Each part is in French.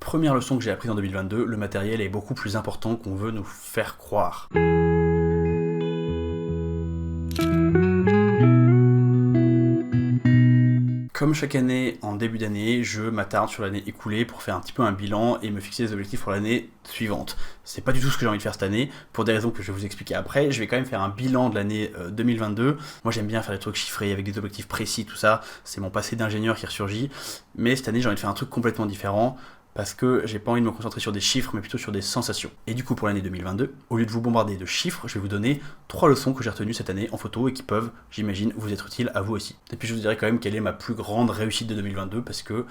Première leçon que j'ai apprise en 2022, le matériel est beaucoup plus important qu'on veut nous faire croire. Comme chaque année, en début d'année, je m'attarde sur l'année écoulée pour faire un petit peu un bilan et me fixer des objectifs pour l'année suivante. C'est pas du tout ce que j'ai envie de faire cette année, pour des raisons que je vais vous expliquer après. Je vais quand même faire un bilan de l'année 2022. Moi j'aime bien faire des trucs chiffrés, avec des objectifs précis, tout ça. C'est mon passé d'ingénieur qui ressurgit. Mais cette année j'ai envie de faire un truc complètement différent, parce que j'ai pas envie de me concentrer sur des chiffres, mais plutôt sur des sensations. Et du coup, pour l'année 2022, au lieu de vous bombarder de chiffres, je vais vous donner 3 leçons que j'ai retenues cette année en photo et qui peuvent, j'imagine, vous être utiles à vous aussi. Et puis je vous dirai quand même quelle est ma plus grande réussite de 2022, parce que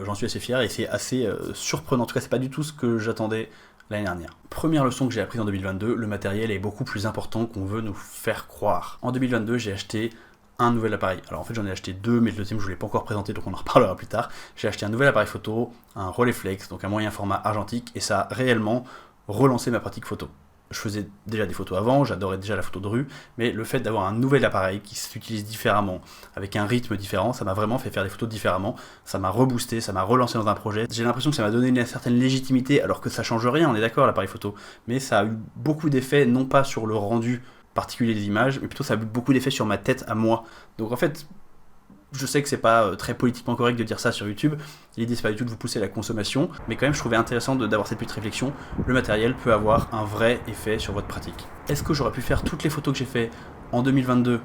j'en suis assez fier et c'est assez surprenant. En tout cas, c'est pas du tout ce que j'attendais l'année dernière. Première leçon que j'ai apprise en 2022, le matériel est beaucoup plus important qu'on veut nous faire croire. En 2022, j'ai acheté un nouvel appareil. Alors en fait j'en ai acheté deux, mais le deuxième je ne vous l'ai pas encore présenté, donc on en reparlera plus tard. J'ai acheté un nouvel appareil photo, un Rolleiflex, donc un moyen format argentique, et ça a réellement relancé ma pratique photo. Je faisais déjà des photos avant, j'adorais déjà la photo de rue, mais le fait d'avoir un nouvel appareil qui s'utilise différemment, avec un rythme différent, ça m'a vraiment fait faire des photos différemment, ça m'a reboosté, ça m'a relancé dans un projet. J'ai l'impression que ça m'a donné une certaine légitimité, alors que ça change rien, on est d'accord, l'appareil photo, mais ça a eu beaucoup d'effets, non pas sur le rendu particulier des images, mais plutôt ça a eu beaucoup d'effets sur ma tête à moi. Donc en fait, je sais que c'est pas très politiquement correct de dire ça sur YouTube, l'idée c'est pas du tout de vous pousser à la consommation, mais quand même je trouvais intéressant d'avoir cette petite réflexion. Le matériel peut avoir un vrai effet sur votre pratique. Est-ce que j'aurais pu faire toutes les photos que j'ai fait en 2022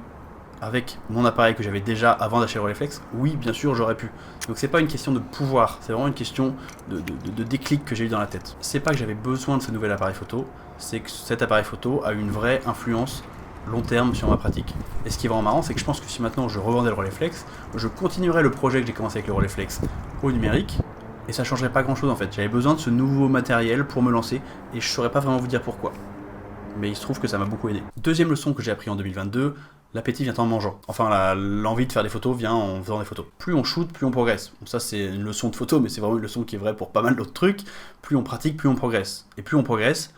avec mon appareil que j'avais déjà avant d'acheter le Rolleiflex? Oui, bien sûr, j'aurais pu. Donc c'est pas une question de pouvoir, c'est vraiment une question de déclic que j'ai eu dans la tête. C'est pas que j'avais besoin de ce nouvel appareil photo, c'est que cet appareil photo a une vraie influence long terme sur ma pratique. Et ce qui est vraiment marrant, c'est que je pense que si maintenant je revendais le Rolleiflex, je continuerais le projet que j'ai commencé avec le Rolleiflex au numérique, et ça changerait pas grand chose en fait. J'avais besoin de ce nouveau matériel pour me lancer, et je saurais pas vraiment vous dire pourquoi. Mais il se trouve que ça m'a beaucoup aidé. Deuxième leçon que j'ai appris en 2022, l'appétit vient en mangeant. Enfin, l'envie de faire des photos vient en faisant des photos. Plus on shoot, plus on progresse. Bon, ça c'est une leçon de photo, mais c'est vraiment une leçon qui est vraie pour pas mal d'autres trucs. Plus on pratique, plus on progresse. Et plus on progresse,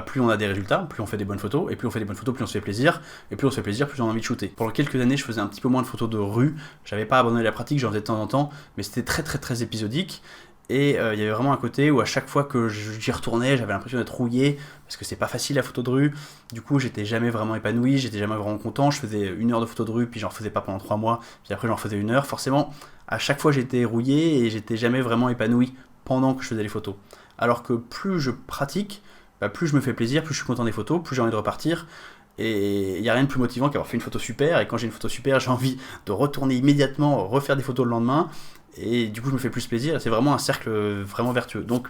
plus on a des résultats, plus on fait des bonnes photos, et plus on fait des bonnes photos, plus on se fait plaisir, et plus on se fait plaisir, plus on a envie de shooter. Pendant quelques années, je faisais un petit peu moins de photos de rue, j'avais pas abandonné la pratique, j'en faisais de temps en temps, mais c'était très épisodique, et il y avait vraiment un côté où à chaque fois que j'y retournais, j'avais l'impression d'être rouillé, parce que c'est pas facile la photo de rue, du coup j'étais jamais vraiment épanoui, j'étais jamais vraiment content, je faisais 1 heure de photo de rue, puis j'en refaisais pas pendant 3 mois, puis après j'en refaisais 1 heure, forcément, à chaque fois j'étais rouillé, et j'étais jamais vraiment épanoui pendant que je faisais les photos. Alors que plus je pratique, plus je me fais plaisir, plus je suis content des photos, plus j'ai envie de repartir, et il n'y a rien de plus motivant qu'avoir fait une photo super, et quand j'ai une photo super, j'ai envie de retourner immédiatement, refaire des photos le lendemain, et du coup je me fais plus plaisir, c'est vraiment un cercle vraiment vertueux. Donc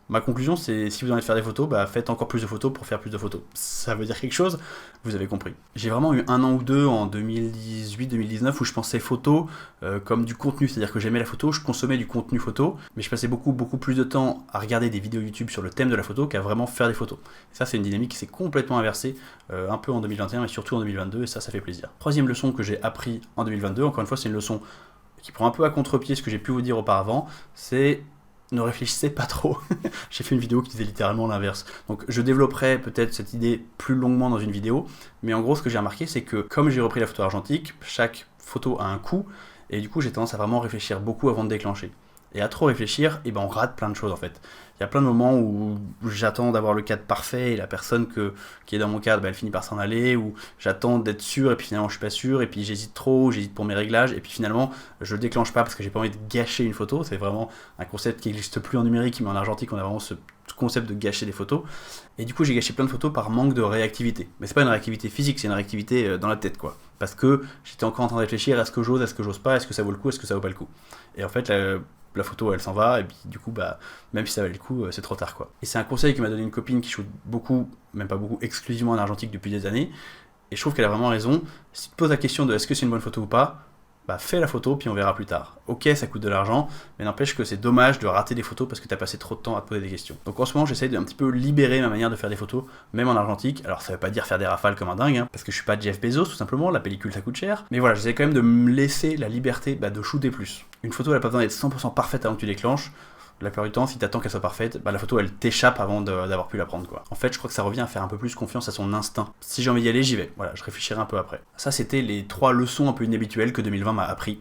ma conclusion c'est, si vous avez envie de faire des photos, faites encore plus de photos pour faire plus de photos. Ça veut dire quelque chose, vous avez compris. J'ai vraiment eu 1 an ou 2 en 2018-2019 où je pensais photo comme du contenu, c'est-à-dire que j'aimais la photo, je consommais du contenu photo, mais je passais beaucoup plus de temps à regarder des vidéos YouTube sur le thème de la photo qu'à vraiment faire des photos. Et ça c'est une dynamique qui s'est complètement inversée, un peu en 2021 mais surtout en 2022, et ça fait plaisir. Troisième leçon que j'ai appris en 2022, encore une fois c'est une leçon qui prend un peu à contre-pied ce que j'ai pu vous dire auparavant, c'est ne réfléchissez pas trop. J'ai fait une vidéo qui disait littéralement l'inverse. Donc je développerai peut-être cette idée plus longuement dans une vidéo, mais en gros ce que j'ai remarqué c'est que comme j'ai repris la photo argentique, chaque photo a un coût, et du coup j'ai tendance à vraiment réfléchir beaucoup avant de déclencher. Et à trop réfléchir, on rate plein de choses en fait. Il y a plein de moments où j'attends d'avoir le cadre parfait et la personne qui est dans mon cadre, elle finit par s'en aller, ou j'attends d'être sûr et puis finalement je suis pas sûr, et puis j'hésite trop, j'hésite pour mes réglages, et puis finalement je déclenche pas parce que j'ai pas envie de gâcher une photo. C'est vraiment un concept qui n'existe plus en numérique, mais en argentique on a vraiment ce concept de gâcher des photos. Et du coup j'ai gâché plein de photos par manque de réactivité. Mais c'est pas une réactivité physique, c'est une réactivité dans la tête quoi. Parce que j'étais encore en train de réfléchir, est-ce que j'ose pas, est-ce que ça vaut le coup, est-ce que ça vaut pas le coup. Et en fait la photo elle s'en va, et puis du coup même si ça valait le coup, c'est trop tard quoi. Et c'est un conseil que m'a donné une copine qui shoot beaucoup, même pas beaucoup, exclusivement en argentique depuis des années, et je trouve qu'elle a vraiment raison. Si tu te poses la question de est-ce que c'est une bonne photo ou pas, fais la photo puis on verra plus tard. Ok, ça coûte de l'argent, mais n'empêche que c'est dommage de rater des photos parce que t'as passé trop de temps à te poser des questions. Donc en ce moment j'essaye d'un petit peu libérer ma manière de faire des photos, même en argentique. Alors ça veut pas dire faire des rafales comme un dingue, parce que je suis pas Jeff Bezos tout simplement, la pellicule ça coûte cher, mais voilà, j'essaie quand même de me laisser la liberté de shooter plus. Une photo elle a pas besoin d'être 100% parfaite avant que tu déclenches. La plupart du temps, si t'attends qu'elle soit parfaite, la photo elle t'échappe avant d'avoir pu la prendre quoi. En fait, je crois que ça revient à faire un peu plus confiance à son instinct. Si j'ai envie d'y aller, j'y vais. Voilà, je réfléchirai un peu après. Ça, c'était les 3 leçons un peu inhabituelles que 2020 m'a appris.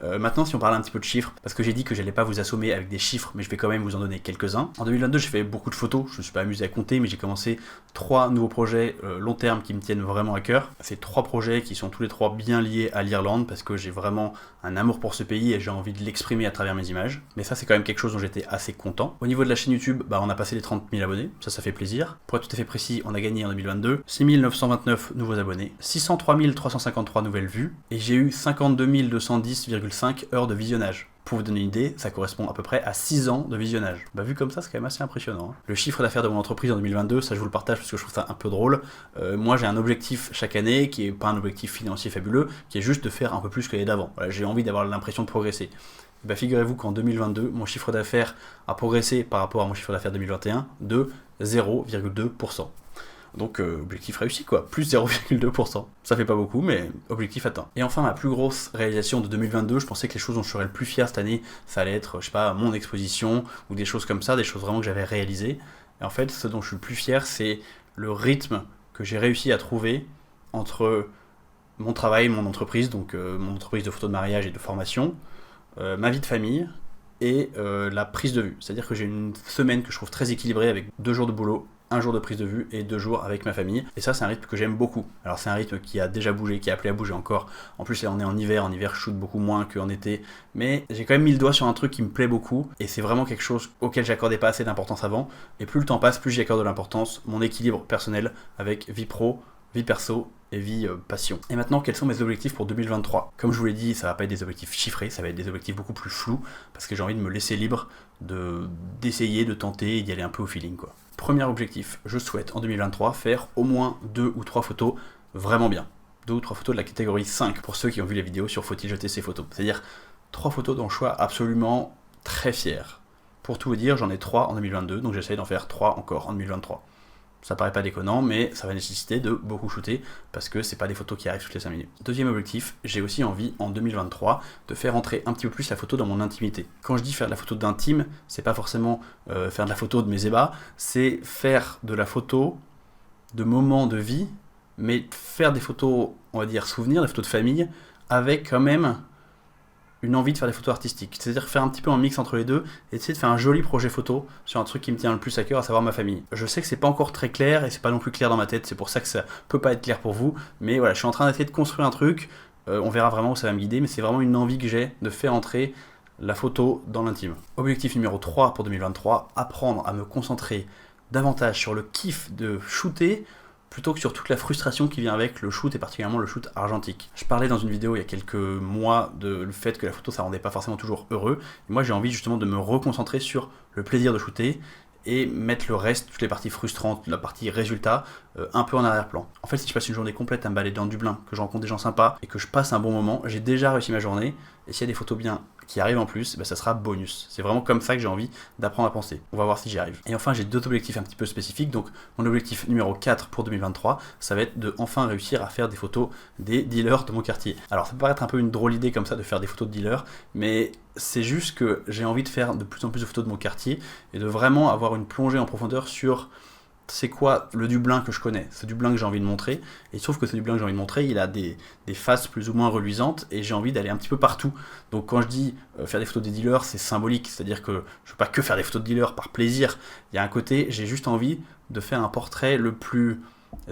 Maintenant, si on parle un petit peu de chiffres, parce que j'ai dit que j'allais pas vous assommer avec des chiffres, mais je vais quand même vous en donner quelques-uns. En 2022, j'ai fait beaucoup de photos, je me suis pas amusé à compter, mais j'ai commencé 3 nouveaux projets long terme qui me tiennent vraiment à cœur. C'est 3 projets qui sont tous les 3 bien liés à l'Irlande, parce que j'ai vraiment un amour pour ce pays et j'ai envie de l'exprimer à travers mes images. Mais ça, c'est quand même quelque chose dont j'étais assez content. Au niveau de la chaîne YouTube, on a passé les 30 000 abonnés, ça fait plaisir. Pour être tout à fait précis, on a gagné en 2022 6 929 nouveaux abonnés, 603 353 nouvelles vues, et j'ai eu 52 210,5 heures de visionnage. Pour vous donner une idée, ça correspond à peu près à 6 ans de visionnage. Vu comme ça, c'est quand même assez impressionnant. Le chiffre d'affaires de mon entreprise en 2022, ça je vous le partage parce que je trouve ça un peu drôle. Moi j'ai un objectif chaque année qui est pas un objectif financier fabuleux, qui est juste de faire un peu plus que l'année d'avant. Voilà, j'ai envie d'avoir l'impression de progresser. Figurez-vous qu'en 2022, mon chiffre d'affaires a progressé par rapport à mon chiffre d'affaires 2021 de 0,2%. Donc objectif réussi quoi, plus 0,2%. Ça fait pas beaucoup, mais objectif atteint. Et enfin, ma plus grosse réalisation de 2022, je pensais que les choses dont je serais le plus fier cette année, ça allait être, je sais pas, mon exposition, ou des choses comme ça, des choses vraiment que j'avais réalisées. Et en fait, ce dont je suis le plus fier, c'est le rythme que j'ai réussi à trouver entre mon travail, mon entreprise, donc mon entreprise de photos de mariage et de formation, ma vie de famille, et la prise de vue. C'est-à-dire que j'ai une semaine que je trouve très équilibrée avec 2 jours de boulot, 1 jour de prise de vue et 2 jours avec ma famille. Et ça, c'est un rythme que j'aime beaucoup. Alors c'est un rythme qui a déjà bougé, qui est appelé à bouger encore. En plus, là, on est en hiver je shoot beaucoup moins qu'en été. Mais j'ai quand même mis le doigt sur un truc qui me plaît beaucoup. Et c'est vraiment quelque chose auquel j'accordais pas assez d'importance avant. Et plus le temps passe, plus j'y accorde de l'importance. Mon équilibre personnel avec vie pro, vie perso et vie passion. Et maintenant, quels sont mes objectifs pour 2023 ? Comme je vous l'ai dit, ça va pas être des objectifs chiffrés, ça va être des objectifs beaucoup plus flous, parce que j'ai envie de me laisser libre d'essayer, de tenter et d'y aller un peu au feeling, quoi. Premier objectif, je souhaite en 2023 faire au moins 2 ou 3 photos vraiment bien. 2 ou 3 photos de la catégorie 5, pour ceux qui ont vu les vidéos sur Faut-il jeter ces photos. C'est-à-dire 3 photos dont je sois absolument très fier. Pour tout vous dire, j'en ai 3 en 2022, donc j'essaye d'en faire 3 encore en 2023. Ça paraît pas déconnant, mais ça va nécessiter de beaucoup shooter, parce que c'est pas des photos qui arrivent toutes les 5 minutes. Deuxième objectif, j'ai aussi envie, en 2023, de faire entrer un petit peu plus la photo dans mon intimité. Quand je dis faire de la photo d'intime, c'est pas forcément faire de la photo de mes ébats, c'est faire de la photo de moments de vie, mais faire des photos, on va dire, souvenirs, des photos de famille, avec quand même une envie de faire des photos artistiques, c'est-à-dire faire un petit peu un mix entre les deux et essayer de faire un joli projet photo sur un truc qui me tient le plus à cœur, à savoir ma famille. Je sais que c'est pas encore très clair et c'est pas non plus clair dans ma tête, c'est pour ça que ça peut pas être clair pour vous, mais voilà, je suis en train d'essayer de construire un truc, on verra vraiment où ça va me guider, mais c'est vraiment une envie que j'ai de faire entrer la photo dans l'intime. Objectif numéro 3 pour 2023, apprendre à me concentrer davantage sur le kiff de shooter plutôt que sur toute la frustration qui vient avec le shoot et particulièrement le shoot argentique. Je parlais dans une vidéo il y a quelques mois de le fait que la photo ça rendait pas forcément toujours heureux. Et moi j'ai envie justement de me reconcentrer sur le plaisir de shooter et mettre le reste, toutes les parties frustrantes, la partie résultat, un peu en arrière-plan. En fait, si je passe une journée complète à me balader dans Dublin, que je rencontre des gens sympas et que je passe un bon moment, j'ai déjà réussi ma journée. Et s'il y a des photos bien qui arrivent en plus, ça sera bonus. C'est vraiment comme ça que j'ai envie d'apprendre à penser. On va voir si j'y arrive. Et enfin, j'ai 2 objectifs un petit peu spécifiques. Donc, mon objectif numéro 4 pour 2023, ça va être de enfin réussir à faire des photos des dealers de mon quartier. Alors, ça peut paraître un peu une drôle idée comme ça de faire des photos de dealers, mais c'est juste que j'ai envie de faire de plus en plus de photos de mon quartier et de vraiment avoir une plongée en profondeur sur c'est quoi le Dublin que je connais, ce Dublin que j'ai envie de montrer, et il se trouve que ce Dublin que j'ai envie de montrer, il a des faces plus ou moins reluisantes, et j'ai envie d'aller un petit peu partout. Donc quand je dis faire des photos des dealers, c'est symbolique, c'est-à-dire que je veux pas que faire des photos de dealers par plaisir, il y a un côté, j'ai juste envie de faire un portrait le plus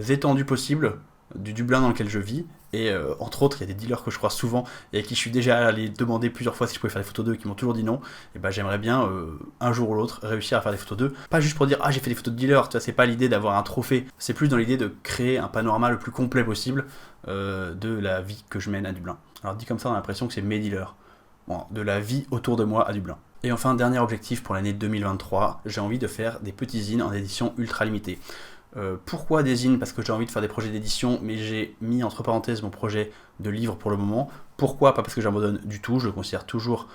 étendu possible du Dublin dans lequel je vis, et entre autres il y a des dealers que je croise souvent et à qui je suis déjà allé demander plusieurs fois si je pouvais faire des photos d'eux, qui m'ont toujours dit non, et j'aimerais bien un jour ou l'autre réussir à faire des photos d'eux, pas juste pour dire ah j'ai fait des photos de dealers, tu vois, c'est pas l'idée d'avoir un trophée, c'est plus dans l'idée de créer un panorama le plus complet possible de la vie que je mène à Dublin. Alors dit comme ça on a l'impression que c'est mes dealers, bon, de la vie autour de moi à Dublin. Et enfin, dernier objectif pour l'année 2023, j'ai envie de faire des petits zines en édition ultra limitée. Pourquoi des zines ? Parce que j'ai envie de faire des projets d'édition, mais j'ai mis entre parenthèses mon projet de livre pour le moment. Pourquoi ? Pas parce que j'abandonne du tout, je le considère toujours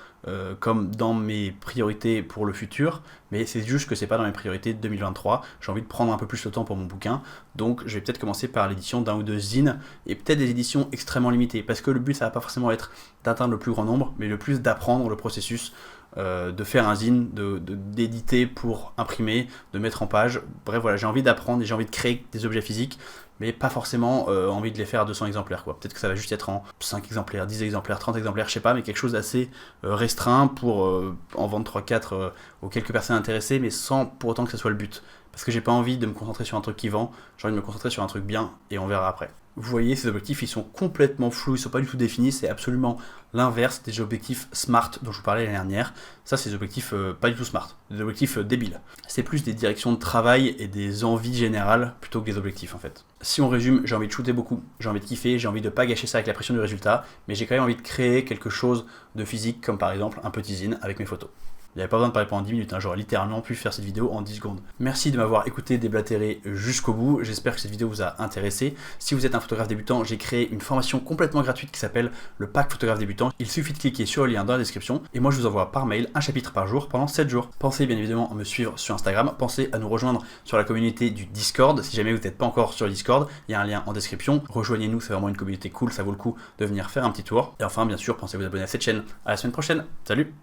comme dans mes priorités pour le futur, mais c'est juste que c'est pas dans mes priorités de 2023. J'ai envie de prendre un peu plus le temps pour mon bouquin, donc je vais peut-être commencer par l'édition d'un ou deux zines, et peut-être des éditions extrêmement limitées, parce que le but ça va pas forcément être d'atteindre le plus grand nombre, mais le plus d'apprendre le processus de faire un zine, d'éditer pour imprimer, de mettre en page. Bref, voilà, j'ai envie d'apprendre et j'ai envie de créer des objets physiques, mais pas forcément envie de les faire à 200 exemplaires, quoi. Peut-être que ça va juste être en 5 exemplaires, 10 exemplaires, 30 exemplaires, je sais pas, mais quelque chose d'assez restreint pour en vendre 3-4 aux quelques personnes intéressées, mais sans pour autant que ce soit le but. Parce que j'ai pas envie de me concentrer sur un truc qui vend, j'ai envie de me concentrer sur un truc bien, et on verra après. Vous voyez, ces objectifs, ils sont complètement flous, ils sont pas du tout définis, c'est absolument l'inverse des objectifs smart dont je vous parlais l'année dernière. Ça, c'est des objectifs pas du tout smart, des objectifs débiles. C'est plus des directions de travail et des envies générales plutôt que des objectifs en fait. Si on résume, j'ai envie de shooter beaucoup, j'ai envie de kiffer, j'ai envie de pas gâcher ça avec la pression du résultat, mais j'ai quand même envie de créer quelque chose de physique, comme par exemple un petit zine avec mes photos. Il n'y avait pas besoin de parler pendant 10 minutes, hein. J'aurais littéralement pu faire cette vidéo en 10 secondes. Merci de m'avoir écouté déblatérer jusqu'au bout, j'espère que cette vidéo vous a intéressé. Si vous êtes un photographe débutant, j'ai créé une formation complètement gratuite qui s'appelle le pack photographe débutant. Il suffit de cliquer sur le lien dans la description et moi je vous envoie par mail un chapitre par jour pendant 7 jours. Pensez bien évidemment à me suivre sur Instagram, pensez à nous rejoindre sur la communauté du Discord. Si jamais vous n'êtes pas encore sur le Discord, il y a un lien en description. Rejoignez-nous, c'est vraiment une communauté cool, ça vaut le coup de venir faire un petit tour. Et enfin, bien sûr, pensez à vous abonner à cette chaîne. À la semaine prochaine, salut!